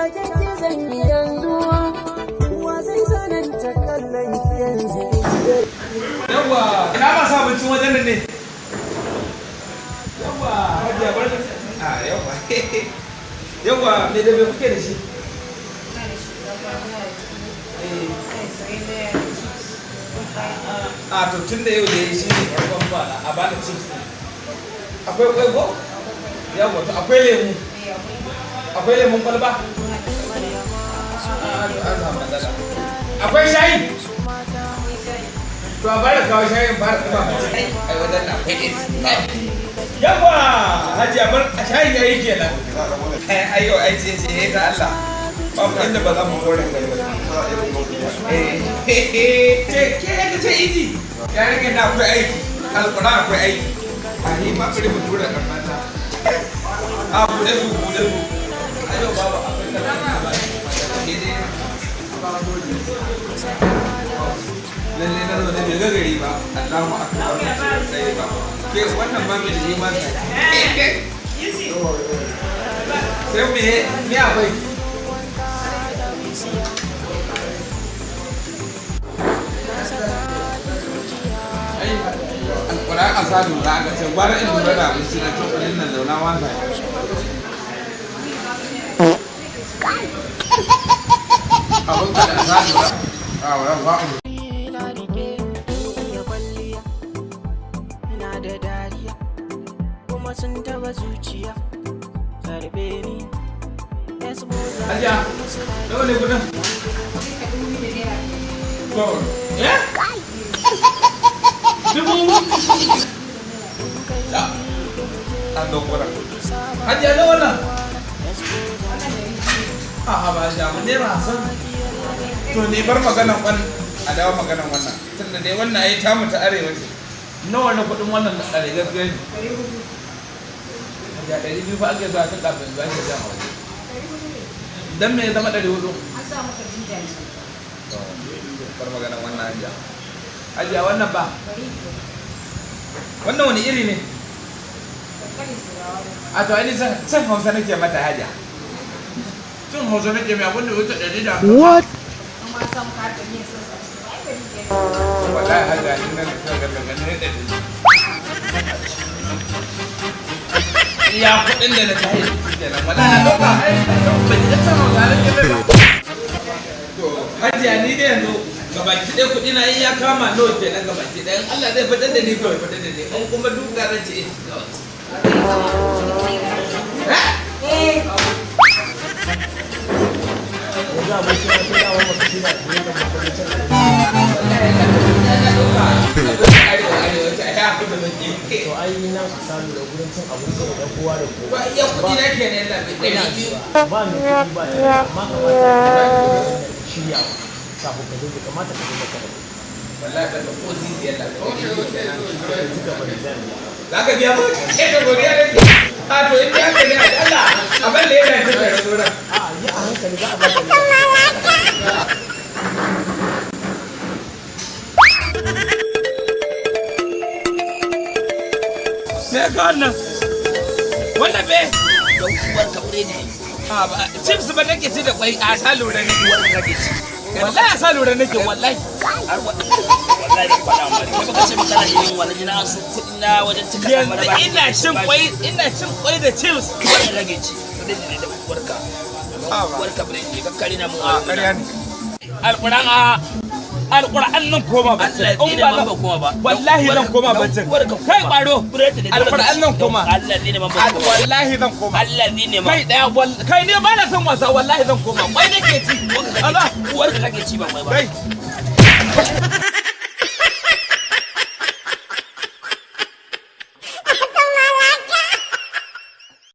ya kake zan yi yanzu wa zai sananta kallon yanzu yawa ina ba sa abincin wajen nan ne yawa hajiya bar a yawa yawa me da me kuke da shi a to tun da yau da yi shi ne farkon fara a bada chips akwai kwai ko yawa to akwai lemun kwalba akwai shayi to a bada kawo shayin ba da kuma mace ai wajen na akwai yawa hajiya bar a shayin yayi kenan ayo ai ce ta Allah babu inda ba za mu kore kai ba ce iji ya rage na akwai aiki alƙura akwai aiki a yi makari mu tura kan mata a buɗe su ayo babu akwai lalle na zo da bai gagari ba Allahu akbar sai ba ke wannan ma mai da ma sai me akwai alƙur'an Asa Lura aka ce gwara in lura da abinci na cokalin nan zauna wanda abin ka da Asa Lura a wurin ba'u da dariya kuma sun taba zuciya karbe ni Hajiya, nawa ne kudin? To, eh? Dubu? Ya, an dokura. Hajiya nawa nan? A'a ba Hajiya, mun dai ba san. To ne bar maganan wannan, a dawo maganan wannan. Tunda dai wannan ai tamu ta arewa ce. Nawa ne kudin wannan da ɗari gaskiya ne? Hajiya 200 fa ake zuwa ta kafin zuwa ke jan waje. Dan me ya zama 400? An sa maka jinja ne. Bar magana wannan hajiya. Hajiya wannan ba? Wannan wani iri ne? A to ai san Hausa nake mata hajiya. Cin Hausa nake mai abin da wuce 100. What? Amma san ka ta ne sai sai. Ai bari ke. Wallahi hajiya in nan ka ga ne da iya kudin da na tayi kenan wala na dauka ai ban ji san Hausa nake ba. To hajiya ni da yanzu gabaki ɗaya kuɗi na in ya kama nawa kenan gabaki ɗaya in Allah zai fitar da ni kawai fitar da ni in kuma duka zan ce to ai nan a samu da gurin cin abinci da kowa da kowa ba iya kuɗi na kenan da bai ba mu kuɗi ba ya amma kamata shirya kafin ka dinga kamata ka dinga kada wallahi da ko ziziyar da za ka biya ba ke da godiya da ke a to in ya ka ne Allah abin da yana jin da sura a yi a hankali za a ba ka me ka wannan be don uwar kabure ne a ba chips ba nake ci da kwai a Asa Lura ne wannan nake ci wallahi Asa Lura nake wallahi wallahi da fada amma kai baka ce maka yin wani jina an su kudin na wajen cika kamar ba ina cin kwai da chips wannan rage ci kudin ne da uwarka uwar kabure ne ka kare na mu a ƙarya ne alƙur'an nan koma bacin Allah ne ban ba koma ba wallahi zan koma bacin kai ƙwaro alƙur'an nan koma Allah ne ban ba koma wallahi zan koma Allah ne ma kai daya kai ne ba na son wasa wallahi zan koma kwai nake ci uwarka kake ci ba mai ba kai